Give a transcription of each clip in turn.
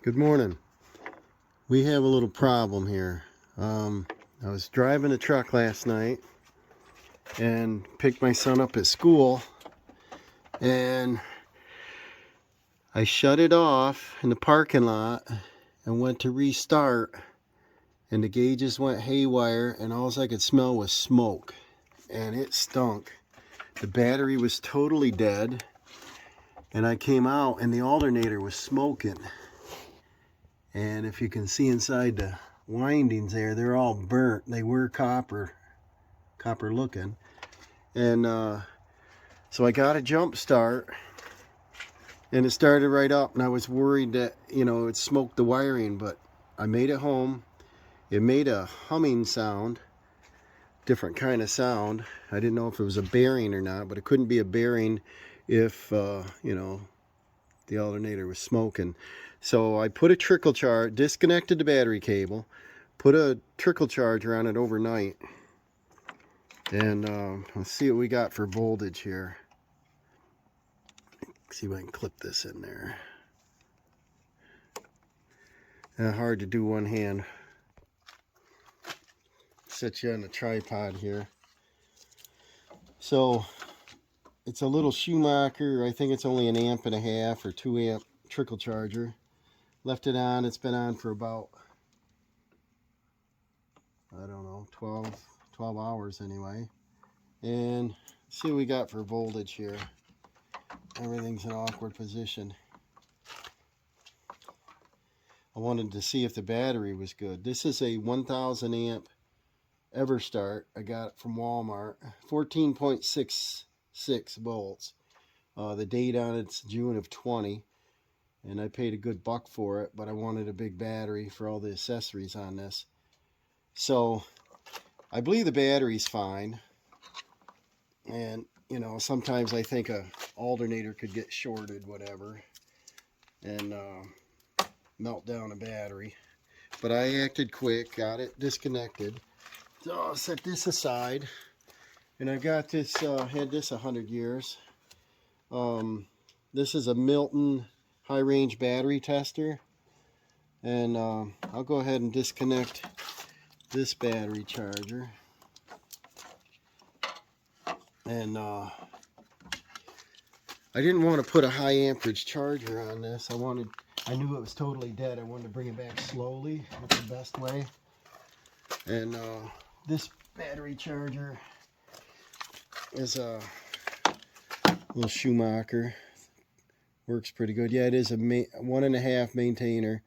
Good morning. We have a little problem here. I was driving a truck last night and picked my son up at school, and I shut it off in the parking lot and went to restart, and the gauges went haywire, and all I could smell was smoke, and it stunk. The battery was totally dead, and I came out and the alternator was smoking. And if you can see inside the windings there, they're all burnt. They were copper looking. And so I got a jump start, and it started right up, and I was worried that, it smoked the wiring, but I made it home. It made a humming sound, different kind of sound. I didn't know if it was a bearing or not, but it couldn't be a bearing if, the alternator was smoking. So I put a trickle charge, disconnected the battery cable, put a trickle charger on it overnight, and let's see what we got for voltage here. See if I can clip this in there. Hard to do one hand. Set you on the tripod here. So it's a little Schumacher. I think it's only 1.5 amp or 2 amp trickle charger. Left it on. It's been on for about, I don't know, 12 hours anyway. And see what we got for voltage here. Everything's in an awkward position. I wanted to see if the battery was good. This is a 1000 amp Everstart. I got it from Walmart. 14.66 volts. The date on it's June of 20. And I paid a good buck for it, but I wanted a big battery for all the accessories on this. So I believe the battery's fine. And, sometimes I think a alternator could get shorted, whatever, and melt down a battery. But I acted quick, got it disconnected. So I'll set this aside. And I've got this, had this 100 years. This is a Milton high range battery tester, and I'll go ahead and disconnect this battery charger, and I didn't want to put a high amperage charger on this. I knew it was totally dead. I wanted to bring it back slowly. That's the best way. And this battery charger is a little Schumacher. Works pretty good. Yeah, it is a 1.5 maintainer,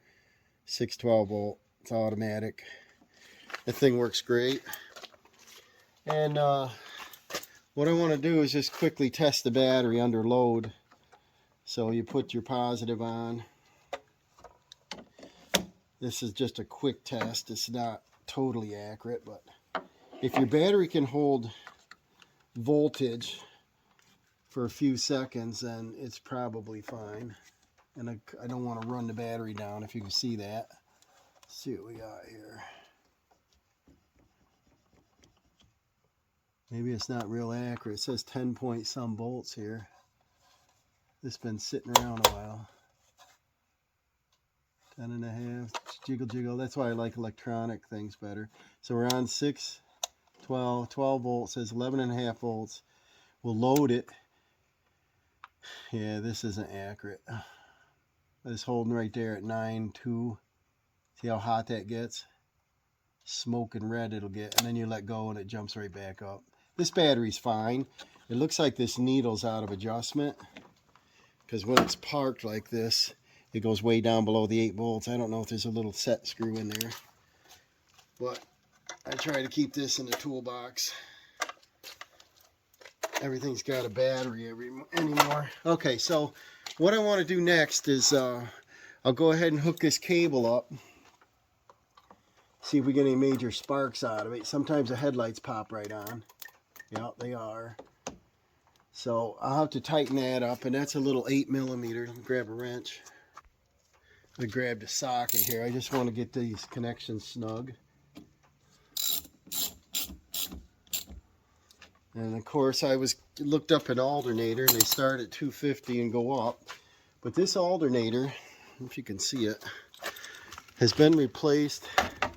612 volt. It's automatic. The thing works great. And what I want to do is just quickly test the battery under load. So you put your positive on. This is just a quick test. It's not totally accurate, but if your battery can hold voltage for a few seconds, then it's probably fine. And I don't want to run the battery down, if you can see that. Let's see what we got here. Maybe it's not real accurate. It says 10 point some volts here. This has been sitting around a while. 10.5, jiggle. That's why I like electronic things better. So we're on 12 volts, says 11.5 volts. We'll load it. Yeah, this isn't accurate. It's holding right there at 9.2. See how hot that gets? Smoking red it'll get, and then you let go and it jumps right back up. This battery's fine. It looks like this needle's out of adjustment, because when it's parked like this, it goes way down below the 8 volts. I don't know if there's a little set screw in there, but I try to keep this in the toolbox. Everything's got a battery anymore. Okay, so what I want to do next is I'll go ahead and hook this cable up. See if we get any major sparks out of it. Sometimes the headlights pop right on. Yeah, they are. So I'll have to tighten that up, and that's a little 8mm. Let me grab a wrench. I grabbed a socket here. I just want to get these connections snug. And of course I looked up an alternator, and they start at 250 and go up. But this alternator if you can see it, has been replaced. I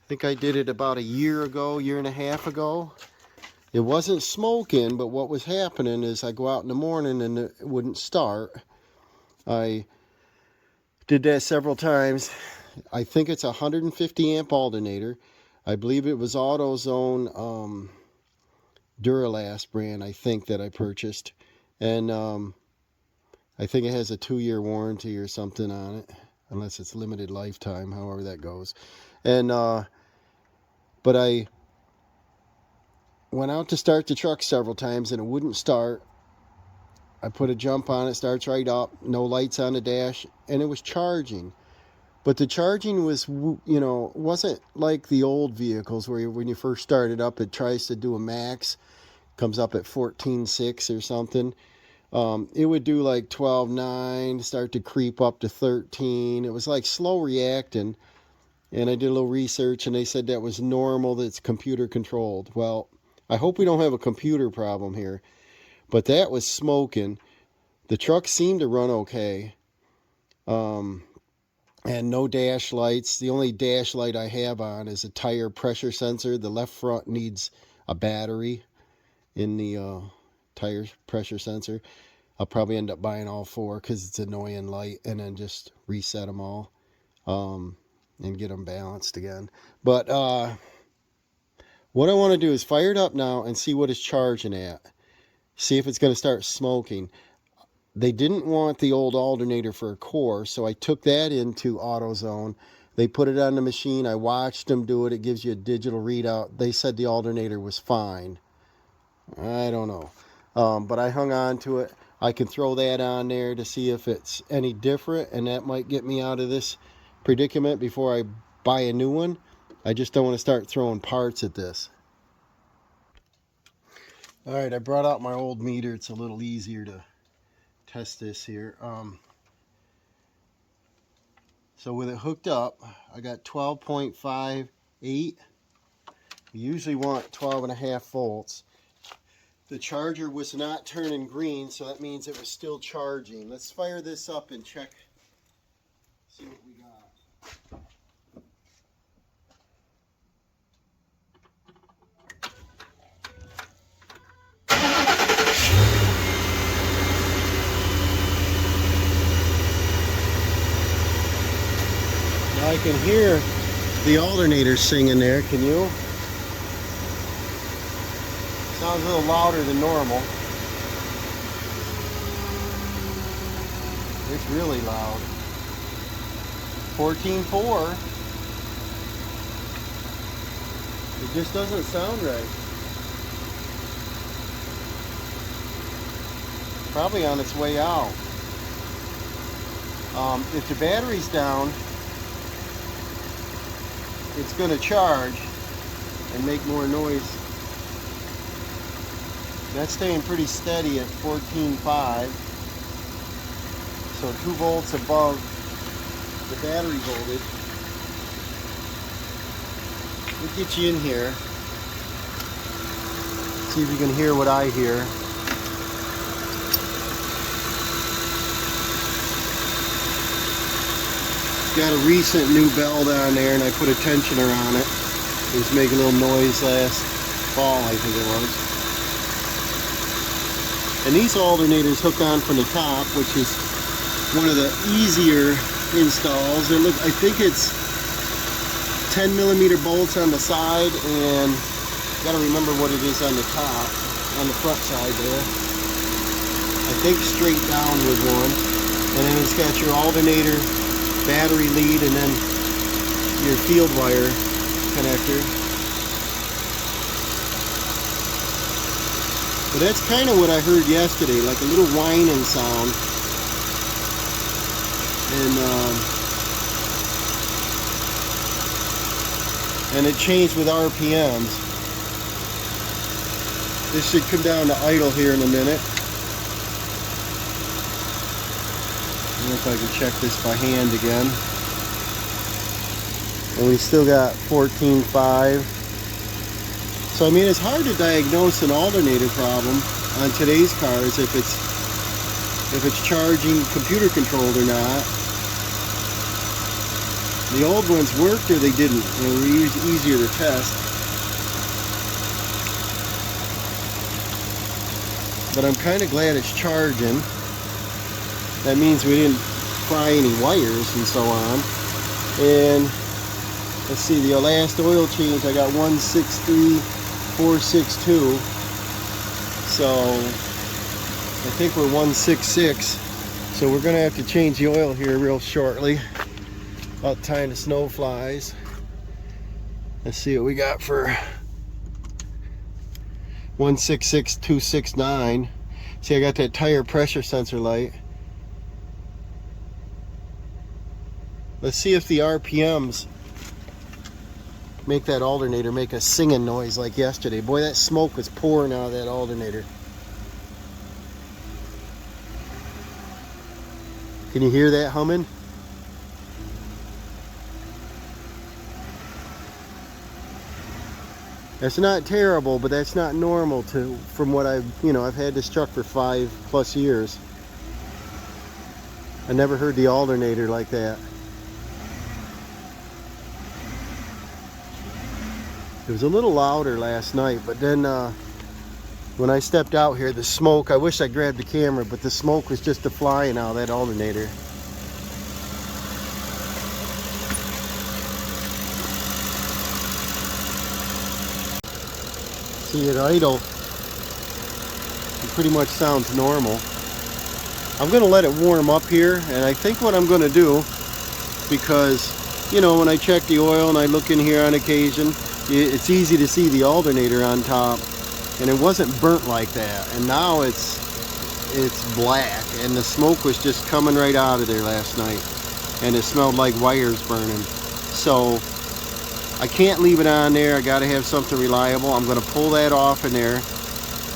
think I did it about a year and a half ago. It wasn't smoking, but what was happening is I go out in the morning and it wouldn't start. I did that several times. I think it's a 150 amp alternator. I believe it was AutoZone Duralast brand, I think, that I purchased. And I think it has a 2-year warranty or something on it, unless it's limited lifetime, however that goes. And but I went out to start the truck several times and it wouldn't start. I put a jump on it, starts right up, no lights on the dash, and it was charging. But the charging was, you know, wasn't like the old vehicles where when you first start it up, it tries to do a max, comes up at 14.6 or something. It would do like 12.9, start to creep up to 13. It was like slow reacting. And I did a little research and they said that was normal, that's computer controlled. Well, I hope we don't have a computer problem here. But that was smoking. The truck seemed to run okay. And no dash lights. The only dash light I have on is a tire pressure sensor. The left front needs a battery in the tire pressure sensor. I'll probably end up buying all 4 because it's annoying light, and then just reset them all and get them balanced again. But what I want to do is fire it up now and see what it's charging at. See if it's going to start smoking. They didn't want the old alternator for a core, so I took that into AutoZone. They put it on the machine. I watched them do it. It gives you a digital readout. They said the alternator was fine. I don't know. But I hung on to it. I can throw that on there to see if it's any different, and that might get me out of this predicament before I buy a new one. I just don't want to start throwing parts at this. Alright, I brought out my old meter. It's a little easier to test this here. So with it hooked up, I got 12.58. We usually want 12.5 volts. The charger was not turning green, so that means it was still charging. Let's fire this up and check, see what we got. I can hear the alternator singing there, can you? Sounds a little louder than normal. It's really loud. 14.4. It just doesn't sound right. Probably on its way out. If the battery's down, it's going to charge and make more noise. That's staying pretty steady at 14.5. So 2 volts above the battery voltage. We'll get you in here. See if you can hear what I hear. Got a recent new bell down there, and I put a tensioner on it. It was making a little noise last fall, I think it was. And these alternators hook on from the top, which is one of the easier installs. I think it's 10mm bolts on the side, and got to remember what it is on the top, on the front side there. I think straight down with one, and then it's got your alternator battery lead and then your field wire connector. But that's kind of what I heard yesterday, like a little whining sound. And it changed with RPMs. This should come down to idle here in a minute. I don't know if I can check this by hand again. And we still got 14.5. So I mean, it's hard to diagnose an alternator problem on today's cars if it's charging computer controlled or not. The old ones worked or they didn't. They were easier to test. But I'm kind of glad it's charging. That means we didn't fry any wires and so on. And let's see, the last oil change I got 163,462. So I think we're 166. So we're gonna have to change the oil here real shortly. About time the snow flies. Let's see what we got for 166,269. See, I got that tire pressure sensor light. Let's see if the RPMs make that alternator make a singing noise like yesterday. Boy, that smoke was pouring out of that alternator. Can you hear that humming? That's not terrible, but that's not normal from what I've had this truck for 5+ years. I never heard the alternator like that. It was a little louder last night, but then when I stepped out here, the smoke, I wish I grabbed the camera, but the smoke was just flying out of that alternator. See, at idle, it pretty much sounds normal. I'm going to let it warm up here, and I think what I'm going to do, because, when I check the oil and I look in here on occasion, it's easy to see the alternator on top, and it wasn't burnt like that, and now it's black, and the smoke was just coming right out of there last night, and it smelled like wires burning. So I can't leave it on there. I got to have something reliable. I'm going to pull that off in there,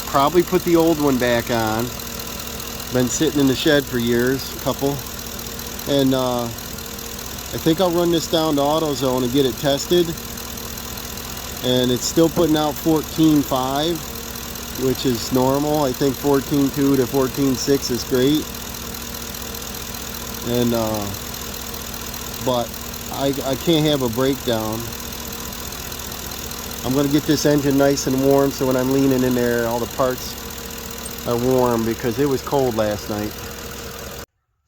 probably put the old one back on. Been sitting in the shed for years, a couple, and I think I'll run this down to AutoZone and get it tested. And it's still putting out 14.5, which is normal. I think 14.2 to 14.6 is great. And but I can't have a breakdown. I'm going to get this engine nice and warm, so when I'm leaning in there, all the parts are warm, because it was cold last night.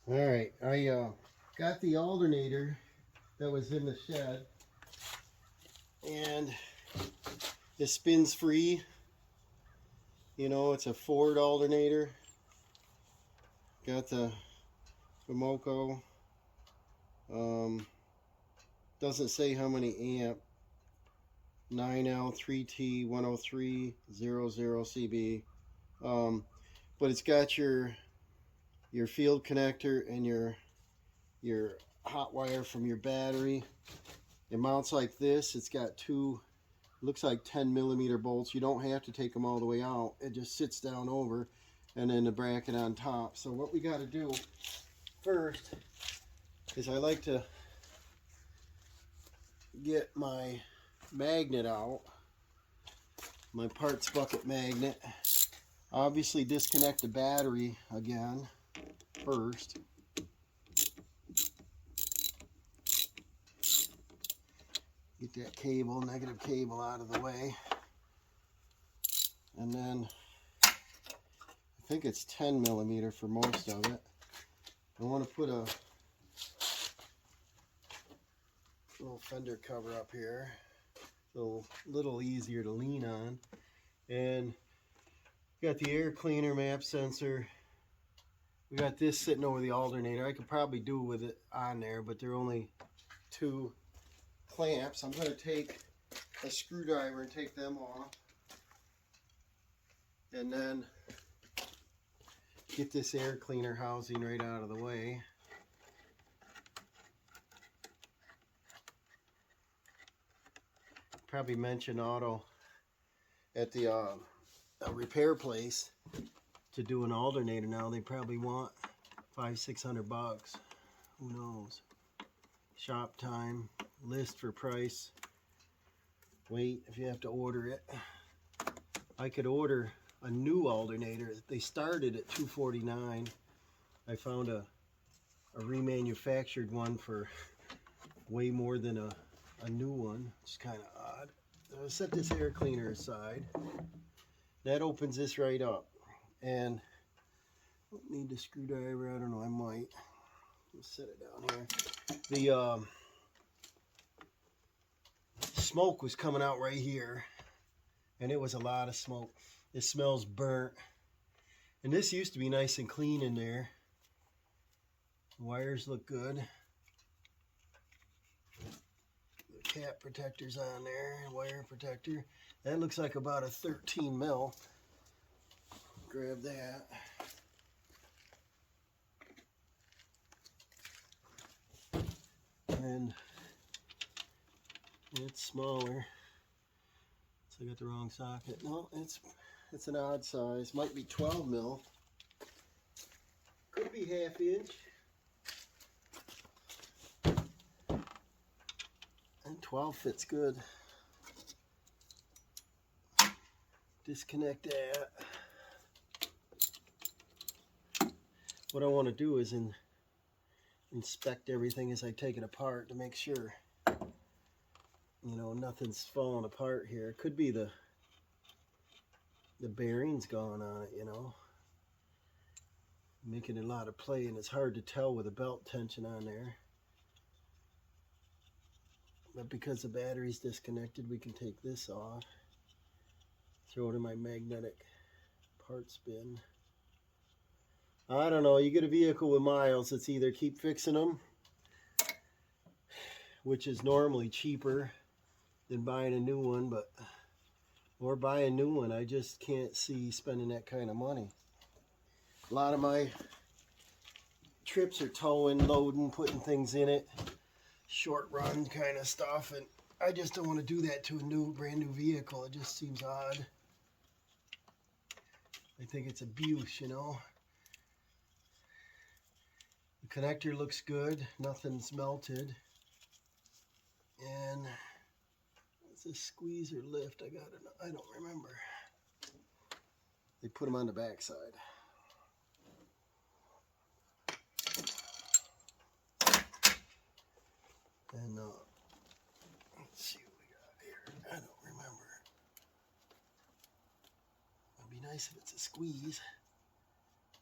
All right, I got the alternator that was in the shed, and it spins free. It's a Ford alternator. Got the Moco. Doesn't say how many amp. 9L3T10300CB. But it's got your field connector and your hot wire from your battery. It mounts like this. It's got two, looks like 10mm bolts. You don't have to take them all the way out. It just sits down over, and then the bracket on top. So what we got to do first is I like to get my magnet out, my parts bucket magnet. Obviously disconnect the battery again first. Get that cable, negative cable, out of the way. And then I think it's 10mm for most of it. I want to put a little fender cover up here, so a little easier to lean on. And got the air cleaner map sensor. We got this sitting over the alternator. I could probably do with it on there, but there are only 2 clamps. I'm going to take a screwdriver and take them off, and then get this air cleaner housing right out of the way. Probably mention Auto at the a repair place to do an alternator now. They probably want $500-600. Who knows? Shop time, list for price, wait if you have to order it. I could order a new alternator. They started at $249. I found a remanufactured one for way more than a new one. It's kind of odd. I'll set this air cleaner aside. That opens this right up. And I don't need the screwdriver. I don't know. I might. Let's set it down here. The smoke was coming out right here. And it was a lot of smoke. It smells burnt. And this used to be nice and clean in there. The wires look good. The cap protector's on there, wire protector. That looks like about a 13 mil. Grab that. And it's smaller. So I got the wrong socket. No, it's an odd size. Might be 12 mil. Could be ½ inch. And 12 fits good. Disconnect that. What I want to do is inspect everything as I take it apart to make sure, you know, nothing's falling apart here. It could be the bearing's gone on it, you know, making a lot of play, and it's hard to tell with a belt tension on there. But because the battery's disconnected, we can take this off, throw it in my magnetic parts bin. I don't know, you get a vehicle with miles, it's either keep fixing them, which is normally cheaper than buying a new one, or buy a new one. I just can't see spending that kind of money. A lot of my trips are towing, loading, putting things in it, short run kind of stuff, and I just don't want to do that to a brand new vehicle. It just seems odd. I think it's abuse, you know. The connector looks good, nothing's melted. And what's this, squeeze or lift? I don't remember. They put them on the back side. And let's see what we got here. I don't remember. It'd be nice if it's a squeeze.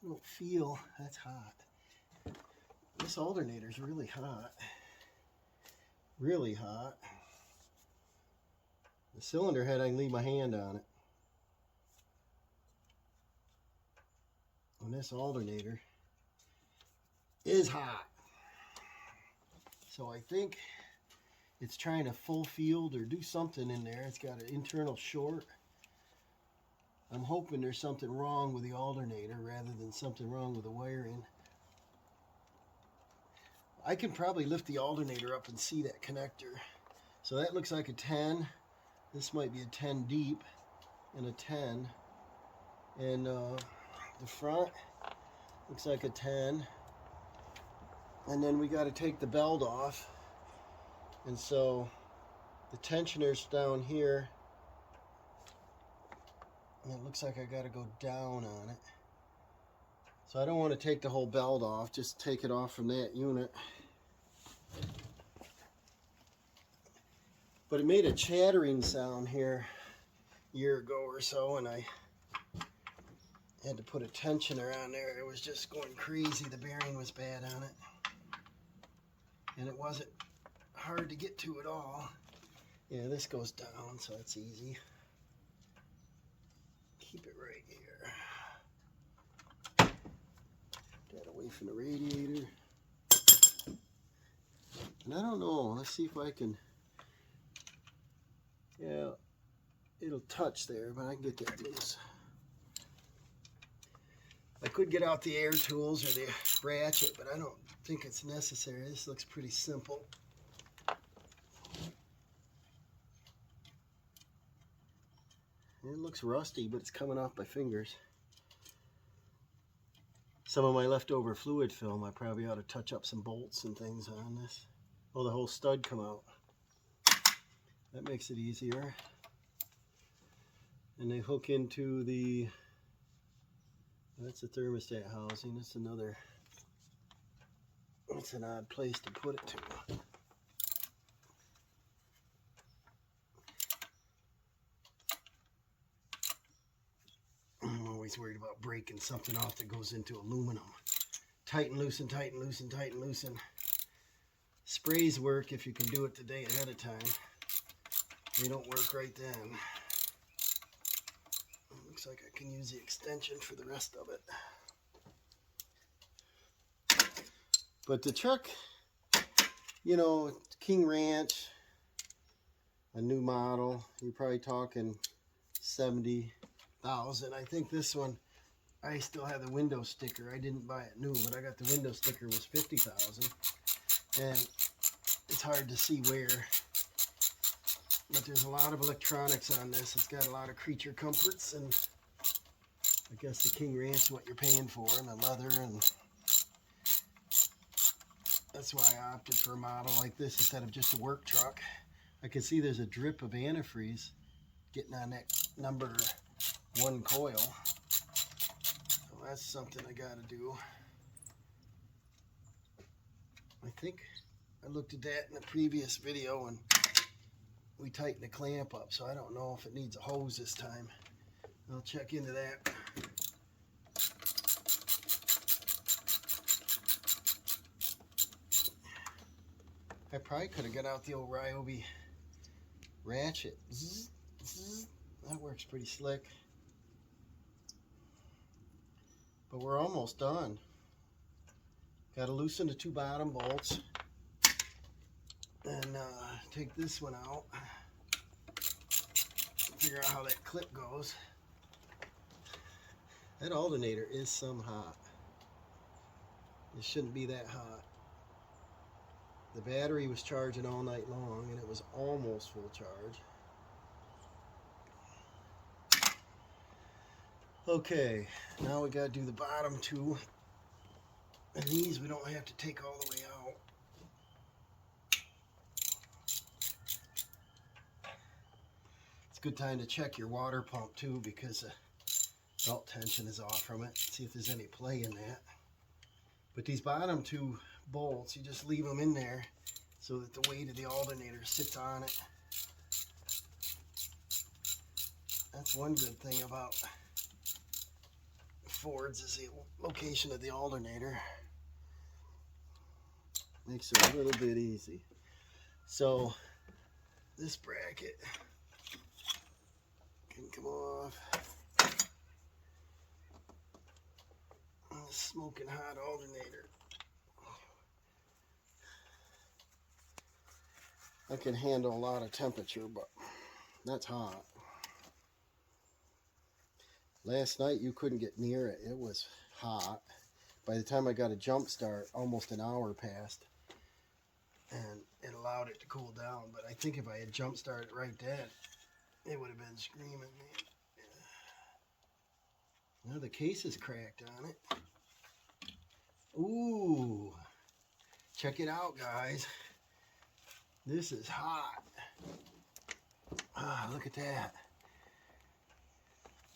I don't feel that's hot. This alternator's really hot. Really hot. The cylinder head, I can leave my hand on it. And this alternator is hot. So I think it's trying to full field or do something in there. It's got an internal short. I'm hoping there's something wrong with the alternator rather than something wrong with the wiring. I can probably lift the alternator up and see that connector. So that looks like a 10. This might be a 10 deep and a 10. And the front looks like a 10. And then we got to take the belt off. And so the tensioner's down here. And it looks like I got to go down on it. So I don't want to take the whole belt off, just take it off from that unit. But it made a chattering sound here a year ago or so, and I had to put a tensioner on there. It was just going crazy. The bearing was bad on it. And it wasn't hard to get to at all. Yeah, this goes down, so it's easy. Keep it right here. That away from the radiator. And I don't know, let's see if I can, yeah, it'll touch there, but I can get that loose. I could get out the air tools or the ratchet, but I don't think it's necessary. This looks pretty simple. It looks rusty, but it's coming off my fingers. Some of my leftover fluid film, I probably ought to touch up some bolts and things on this. Oh, the whole stud come out. That makes it easier. And they hook into the, that's the thermostat housing. That's another, it's an odd place to put it to. always worried about breaking something off that goes into aluminum. Tighten, loosen, tighten, loosen, tighten, loosen. Sprays work if you can do it the day ahead of time. They don't work right then. Looks like I can use the extension for the rest of it. But the truck, you know, King Ranch, a new model, you're probably talking 70,000. I think this one, I still have the window sticker. I didn't buy it new, but I got the window sticker was 50,000. And it's hard to see where, but there's a lot of electronics on this. It's got a lot of creature comforts, and I guess the King Ranch is what you're paying for, and the leather, and that's why I opted for a model like this instead of just a work truck. I can see there's a drip of antifreeze getting on that number 1 coil. So that's something I gotta do. I think I looked at that in the previous video and we tightened the clamp up, so I don't know if it needs a hose this time. I'll check into that. I probably could have got out the old Ryobi ratchet. Zzz, zzz. That works pretty slick. But we're almost done. Got to loosen the 2 bottom bolts and take this one out. Figure out how that clip goes. That alternator is some hot. It shouldn't be that hot. The battery was charging all night long and it was almost full charge. Okay, now we got to do the bottom 2. And these we don't have to take all the way out. It's a good time to check your water pump too, because belt tension is off from it. See if there's any play in that. But these bottom 2 bolts, you just leave them in there so that the weight of the alternator sits on it. That's one good thing about Fords, is the location of the alternator. Makes it a little bit easy. So this bracket can come off. Smokin Hot Alternator. I can handle a lot of temperature, but that's hot. Last night you couldn't get near it. It was hot. By the time I got a jump start, almost an hour passed. And it allowed it to cool down. But I think if I had jump started right then, it would have been screaming. Now the case is cracked on it. Ooh. Check it out, guys. This is hot. Ah, look at that.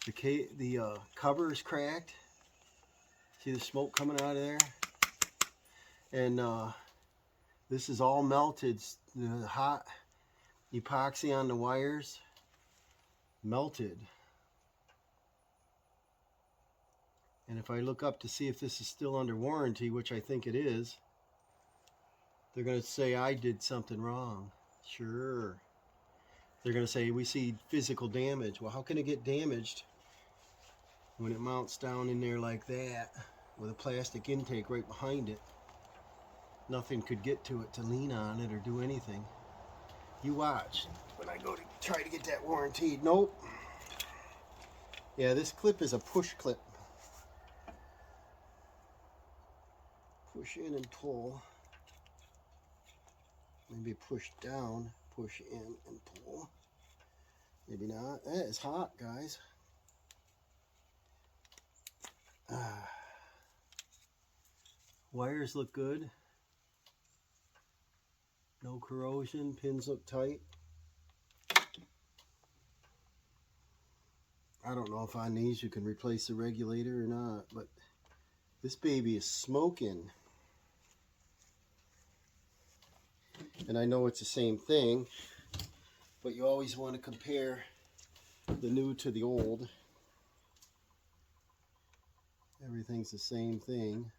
The cover is cracked. See the smoke coming out of there? And this is all melted. The hot epoxy on the wires melted. And if I look up to see if this is still under warranty, which I think it is, they're going to say I did something wrong. Sure. They're going to say we see physical damage. Well, how can it get damaged when it mounts down in there like that with a plastic intake right behind it? Nothing could get to it to lean on it or do anything. You watch when I go to try to get that warranted. Nope. Yeah, this clip is a push clip. Push in and pull. Maybe push down, push in and pull. Maybe not. That is hot, guys. Wires look good. No corrosion. Pins look tight. I don't know if on these you can replace the regulator or not, but this baby is smoking. And I know it's the same thing, but you always want to compare the new to the old. Everything's the same thing.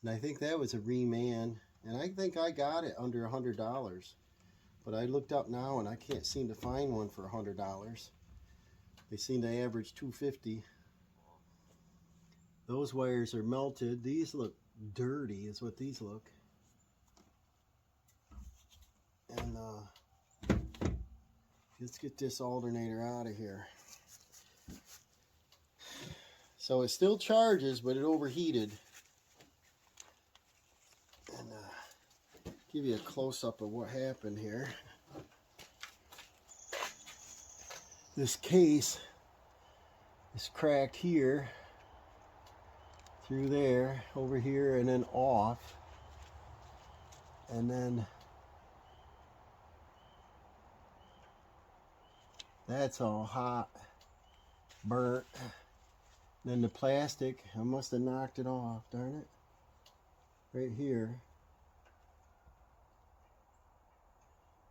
And I think that was a reman. And I think I got it under $100. But I looked up now and I can't seem to find one for $100. They seem to average $250. Those wires are melted. These look dirty is what these look. And let's get this alternator out of here. So it still charges, but it overheated. And give you a close-up of what happened here. This case is cracked here, through there, over here, and then off. And then that's all hot, burnt. Then the plastic, I must have knocked it off, darn it. Right here.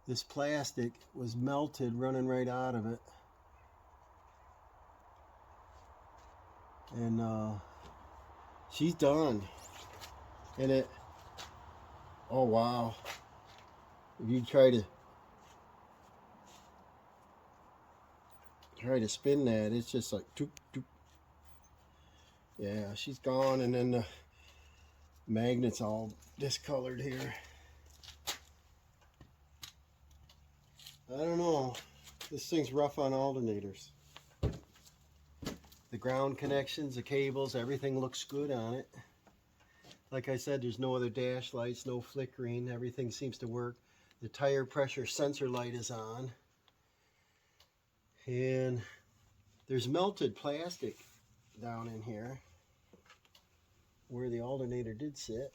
This plastic was melted running right out of it. And she's done. And it, oh wow. If you try to spin that, it's just like doop, doop. Yeah, she's gone, and then the magnet's all discolored here. I don't know. This thing's rough on alternators. The ground connections, the cables, everything looks good on it. Like I said, there's no other dash lights, no flickering. Everything seems to work. The tire pressure sensor light is on. And there's melted plastic down in here where the alternator did sit.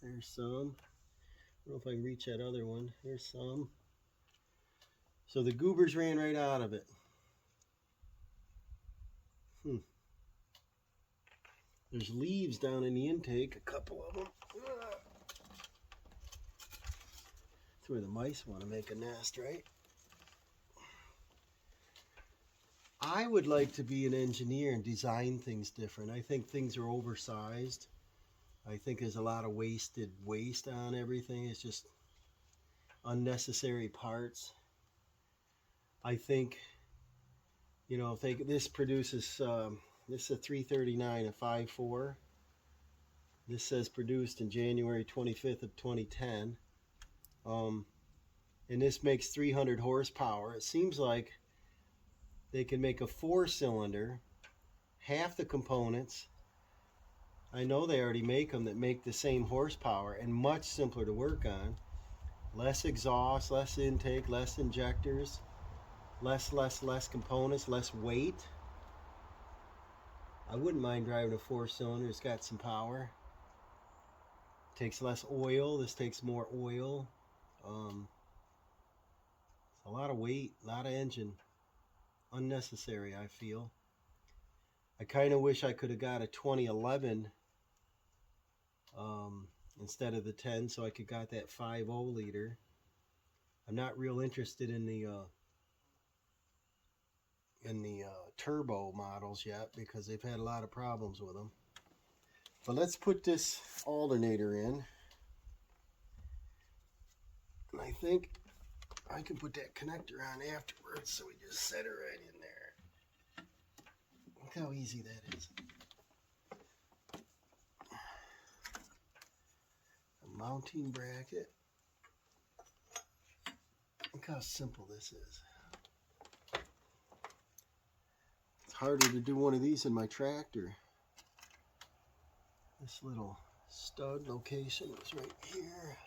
There's some. I don't know if I can reach that other one. There's some. So the goobers ran right out of it. There's leaves down in the intake, a couple of them. That's where the mice want to make a nest, right? I would like to be an engineer and design things different. I think things are oversized. I think there's a lot of waste on everything. It's just unnecessary parts. I think, you know, if this produces, this is a 339, a 5.4. This says produced in January 25th of 2010. And this makes 300 horsepower. It seems like they can make a 4-cylinder, half the components. I know they already make them that make the same horsepower and much simpler to work on. Less exhaust, less intake, less injectors, less components, less weight. I wouldn't mind driving a 4-cylinder. It's got some power. Takes less oil. This takes more oil. A lot of weight, a lot of engine. Unnecessary, I feel. I kind of wish I could have got a 2011 instead of the 10, so I could got that 5.0 liter. I'm not real interested in the turbo models yet because they've had a lot of problems with them. But let's put this alternator in. And I think I can put that connector on afterwards, so we just set it right in there. Look how easy that is. A mounting bracket. Look how simple this is. It's harder to do one of these in my tractor. This little stud location is right here.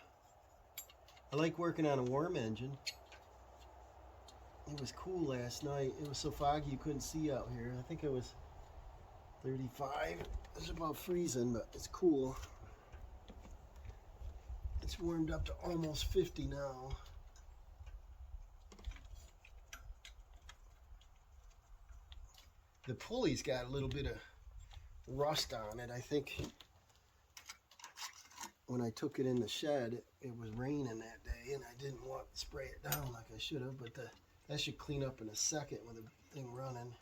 I like working on a worm engine. It was cool last night. It was so foggy you couldn't see out here. I think it was 35. It's about freezing, but it's cool. It's warmed up to almost 50 now. The pulley's got a little bit of rust on it. I think when I took it in the shed, it was raining that day, and I didn't want to spray it down like I should have, but the That should clean up in a second with the thing running.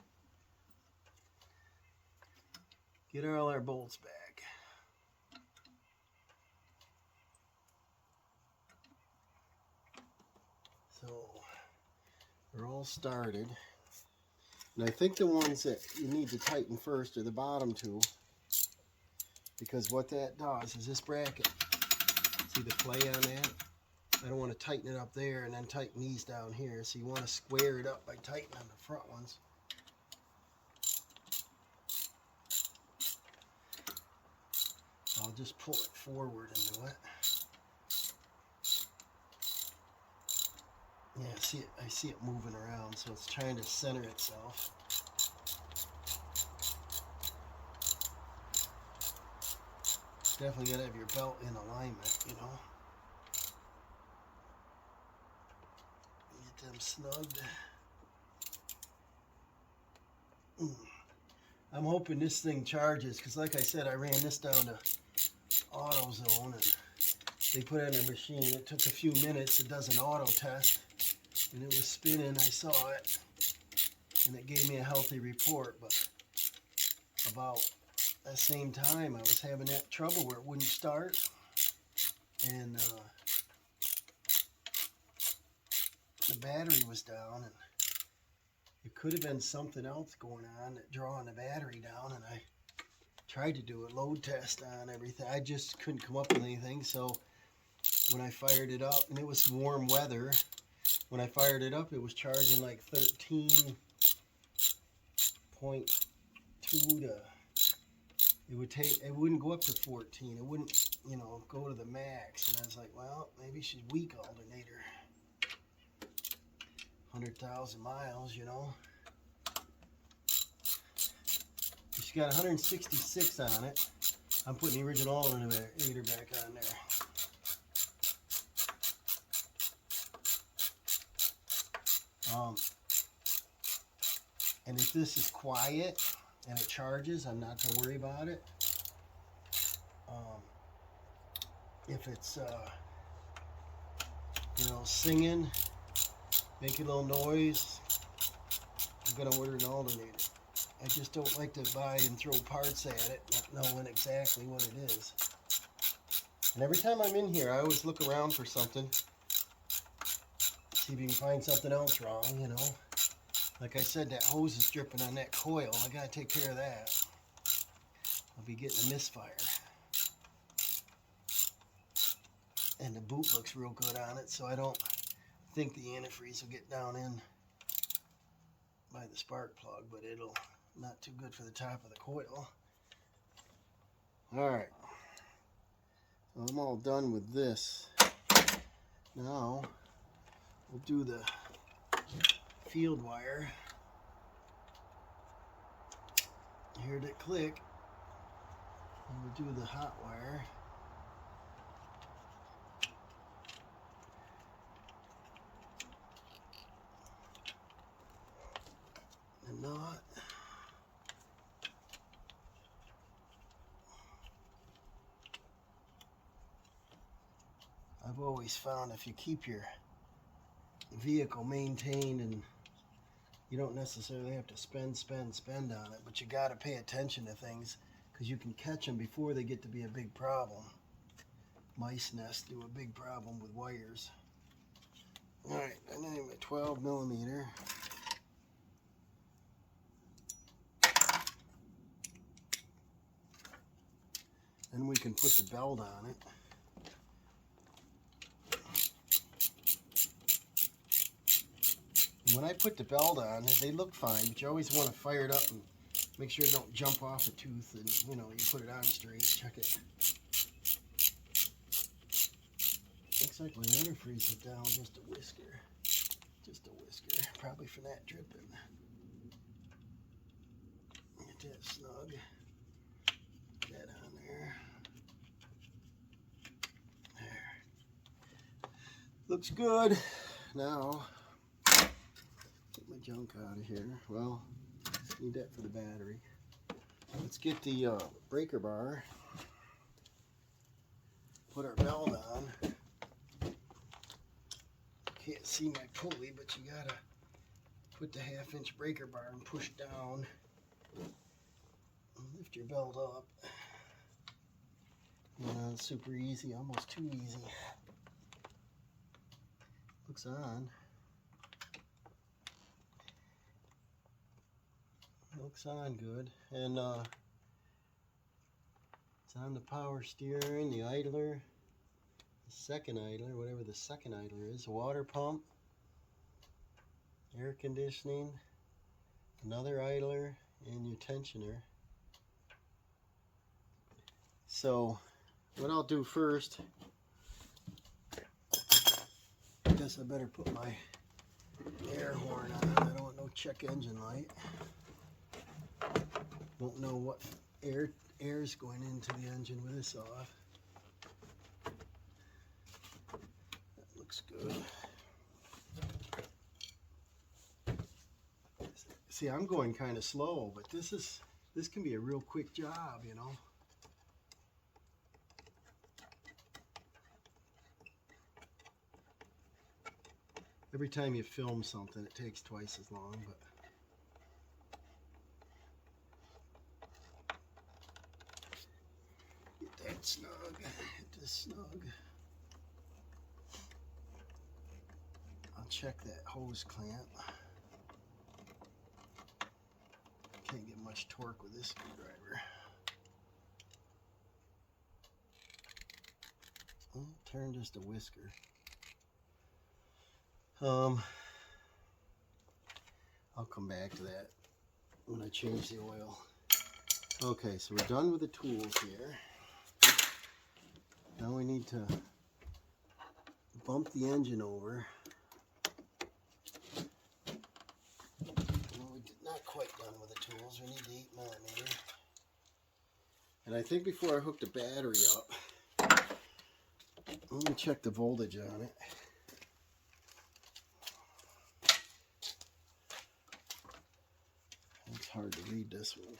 Get all our bolts back. So they're all started. And I think the ones that you need to tighten first are the bottom two, because what that does is this bracket, see the play on that? I don't want to tighten it up there and then tighten these down here. So you want to square it up by tightening on the front ones. I'll just pull it forward and do it. Yeah, I see it moving around, so it's trying to center itself. Definitely got to have your belt in alignment, you know. Get them snugged. I'm hoping this thing charges, because like I said, I ran this down to AutoZone, and they put it in a machine. It took a few minutes. It does an auto test, and it was spinning. I saw it, and it gave me a healthy report. But about that same time, I was having that trouble where it wouldn't start, and the battery was down, and it could have been something else going on that drawing the battery down. And I tried to do a load test on everything. I just couldn't come up with anything. So when I fired it up, and it was warm weather, when I fired it up, it was charging like 13.2 to, it wouldn't go up to 14. It wouldn't, you know, go to the max. And I was like, well, maybe she's weak alternator. 100,000 miles, you know. She's got 166 on it. I'm putting the original alternator back on there. And if this is quiet and it charges, I'm not going to worry about it. If it's, you know, singing, making a little noise, I'm going to order an alternator. I just don't like to buy and throw parts at it, not knowing exactly what it is. And every time I'm in here, I always look around for something, see if you can find something else wrong, you know. Like I said, that hose is dripping on that coil. I got to take care of that. I'll be getting a misfire. And the boot looks real good on it, so I don't think the antifreeze will get down in by the spark plug, but it'll not too good for the top of the coil. Alright, so I'm all done with this. Now we'll do the field wire. Heard it click. And we'll do the hot wire. The knot. I've always found if you keep your vehicle maintained, and you don't necessarily have to spend on it, but you got to pay attention to things, because you can catch them before they get to be a big problem. Mice nests do a big problem with wires. Alright, and then a 12 millimeter. Then we can put the belt on it. And when I put the belt on, they look fine, but you always want to fire it up and make sure it don't jump off a tooth, and you know, you put it on straight, check it. Looks like my antifreeze is down just a whisker. Just a whisker, probably for that dripping. Get that snug. Get that on there. There. Looks good. Now, get my junk out of here. Well, need that for the battery. Let's get the breaker bar. Put our belt on. Can't see my pulley, but you gotta put the 1/2-inch breaker bar and push down. Lift your belt up. It's super easy, almost too easy. Looks on. Looks on good. And it's on the power steering, the idler, the second idler, whatever the second idler is, water pump, air conditioning, another idler, and your tensioner. So what I'll do first, I guess I better put my air horn on. I don't want no check engine light. Won't know what air's going into the engine with this off. That looks good. See, I'm going kind of slow, but this can be a real quick job, you know. Every time you film something, it takes twice as long, but get that snug, get this snug. I'll check that hose clamp. Can't get much torque with this screwdriver. Well, turn just a whisker. I'll come back to that when I change the oil. Okay, so we're done with the tools here. Now we need to bump the engine over. Well, we're not quite done with the tools. We need the 8mm. And I think before I hook the battery up, let me check the voltage on it. It's hard to read this one.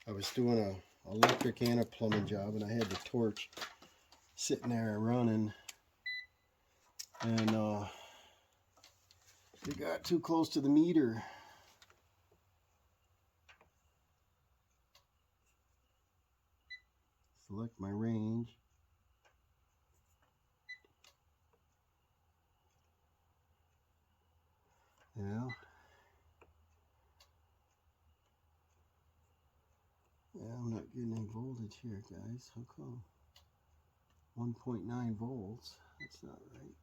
I was doing a electric and a plumbing job, and I had the torch sitting there running, and it got too close to the meter. Select my range. Yeah. Yeah, I'm not getting any voltage here, guys. How come? 1.9 volts. That's not right.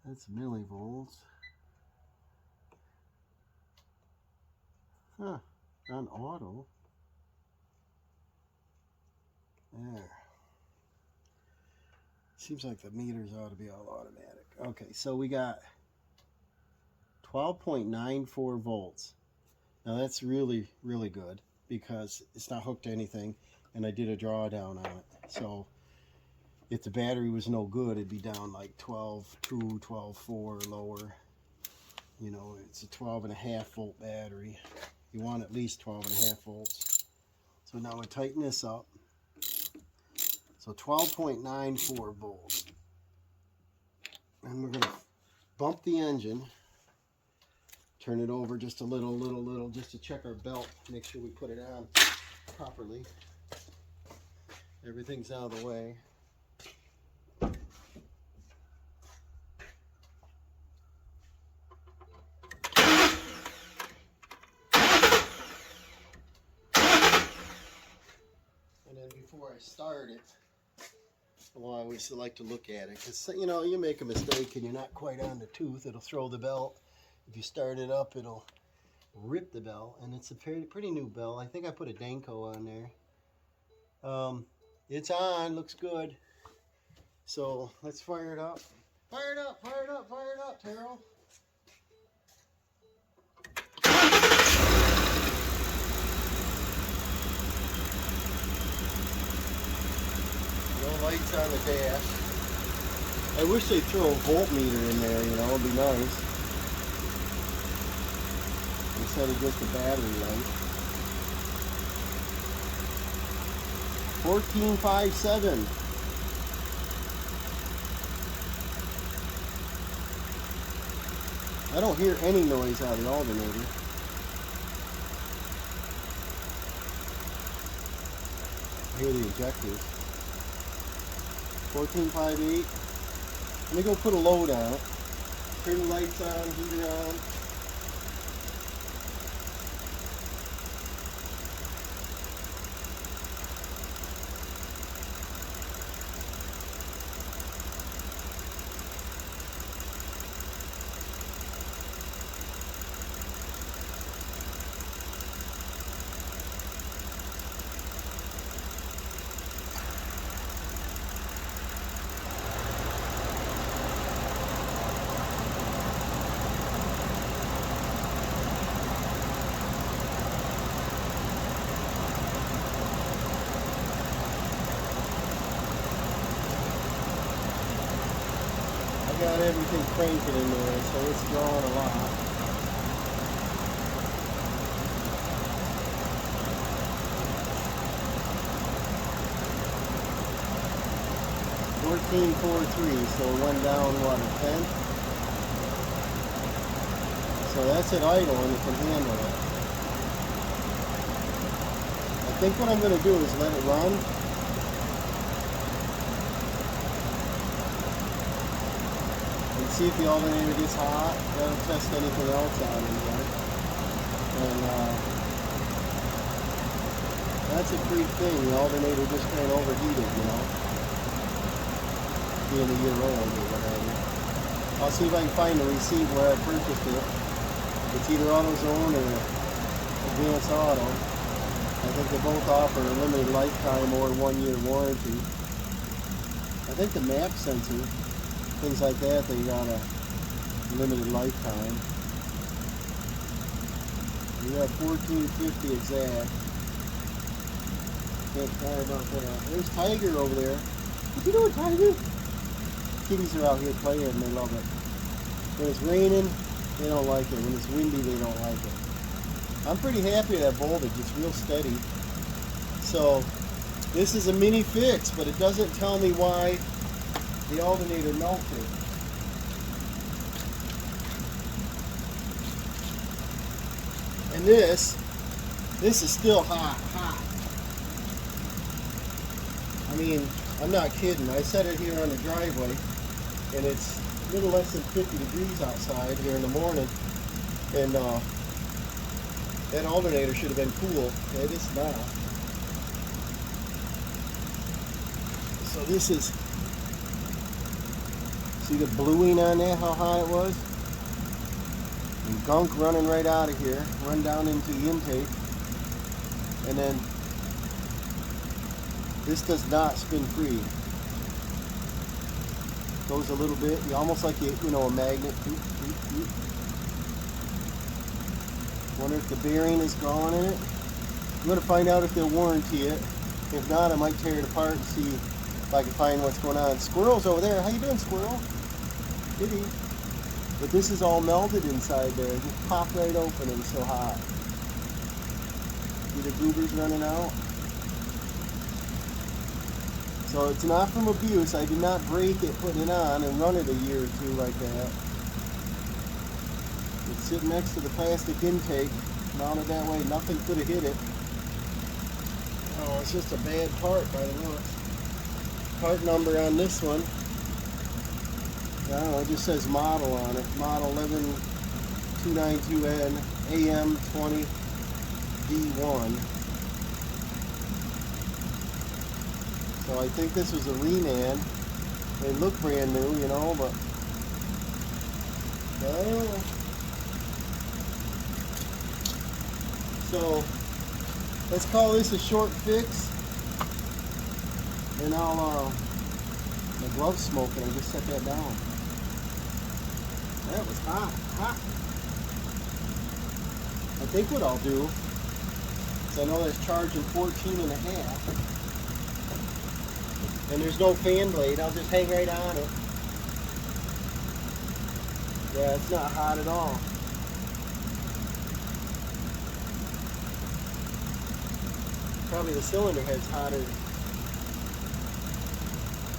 That's millivolts. Huh. On auto. There. Seems like the meters ought to be all automatic. Okay, so we got 12.94 volts. Now that's really, really good because it's not hooked to anything, and I did a drawdown on it. So if the battery was no good, it'd be down like 12.2, 12.4 lower. You know, it's a 12.5 volt battery. You want at least 12.5 volts. So now we tighten this up. So 12.94 volts. And we're going to bump the engine. Turn it over just a little, just to check our belt. Make sure we put it on properly. Everything's out of the way. And then before I start it, well, I always like to look at it, because you know, you make a mistake and you're not quite on the tooth, it'll throw the belt. If you start it up, it'll rip the belt, and it's a pretty new belt. I think I put a Danko on there. It's on, looks good. So let's fire it up. Fire it up, fire it up, fire it up, Terrell. No lights on the dash. I wish they'd throw a voltmeter in there, you know, it'd be nice. Instead of just a battery light. 1457. I don't hear any noise out of the alternator. I hear the injectors. 14.58. Let me go put a load on it. Turn the lights on, heater on. Got everything cranking in there, so it's drawing a lot. $14.43, so it went down what, a tenth? So that's at idle and it can handle it. I think what I'm going to do is let it run. See if the alternator gets hot. That'll test anything else out in there. And that's a freak thing. The alternator just kind of overheated, you know, being a year old or whatever. I'll see if I can find the receipt where I purchased it. It's either AutoZone or Advance Auto. I think they both offer a limited lifetime or 1-year warranty. I think the map sensor, things like that, they got a limited lifetime. We got $14.50 exact. Can't cry about that. There's Tiger over there. What you doing, Tiger? Kitties are out here playing and they love it. When it's raining, they don't like it. When it's windy, they don't like it. I'm pretty happy with that voltage. It's real steady. So this is a mini fix, but it doesn't tell me why the alternator melted. And this is still hot. I mean, I'm not kidding. I set it here on the driveway and it's a little less than 50 degrees outside here in the morning. And that alternator should have been cool. It is now. So this is, see the bluing on that, how hot it was? And gunk running right out of here, run down into the intake. And then this does not spin free. Goes a little bit, almost like you know, a magnet. Wonder if the bearing is gone in it. I'm going to find out if they'll warranty it. If not, I might tear it apart and see if I can find what's going on. Squirrel's over there. How you doing, squirrel? Kitty. But this is all melted inside there. It just popped right open and it's so hot. See the goobers running out? So it's not from abuse. I did not break it putting it on and run it a year or two like that. It's sitting next to the plastic intake, mounted that way. Nothing could have hit it. Oh, it's just a bad part by the looks. Part number on this one, I don't know, it just says model on it. Model 11292N AM20D1. So I think this was a reman. They look brand new, you know, but I don't know. So let's call this a short fix. And I'll, my glove's smoking. I just set that down. That was hot. I think what I'll do is, I know that's charging 14.5. And there's no fan blade. I'll just hang right on it. Yeah, it's not hot at all. Probably the cylinder head's hotter.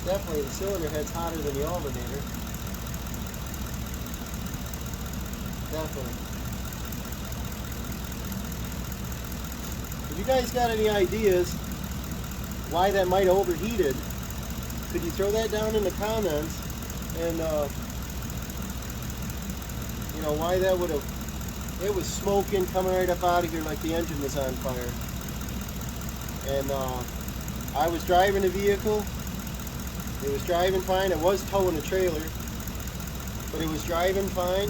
Definitely the cylinder head's hotter than the alternator. definitely. If you guys got any ideas why that might have overheated, could you throw that down in the comments? And you know, why that would have, it was smoking coming right up out of here like the engine was on fire. And I was driving the vehicle. It was driving fine. It was towing a trailer, but it was driving fine.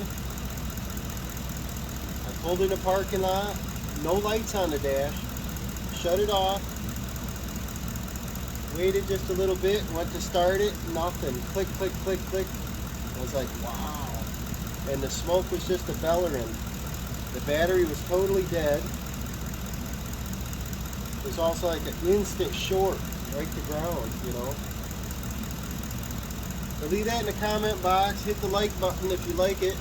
I pulled in the parking lot, no lights on the dash, shut it off, waited just a little bit, went to start it, nothing. Click, click, click, click. I was like, wow. And the smoke was just a bellering. The battery was totally dead. It was also like an instant short right to ground, you know. So leave that in the comment box. Hit the like button if you like it,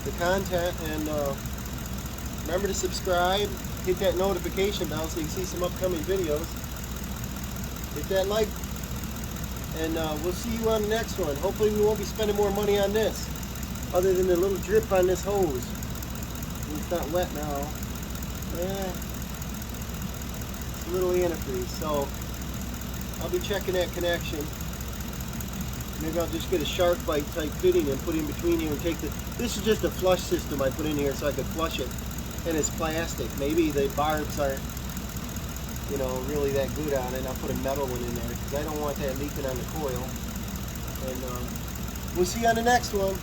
the content, and remember to subscribe. Hit that notification bell so you can see some upcoming videos. Hit that like, and we'll see you on the next one. Hopefully we won't be spending more money on this, other than the little drip on this hose. It's not wet now. It's a little antifreeze, so I'll be checking that connection. Maybe I'll just get a shark bite type fitting and put in between here and take the, this is just a flush system I put in here so I could flush it, and it's plastic. Maybe the barbs aren't, you know, really that good on it. I'll put a metal one in there because I don't want that leaking on the coil. And we'll see you on the next one.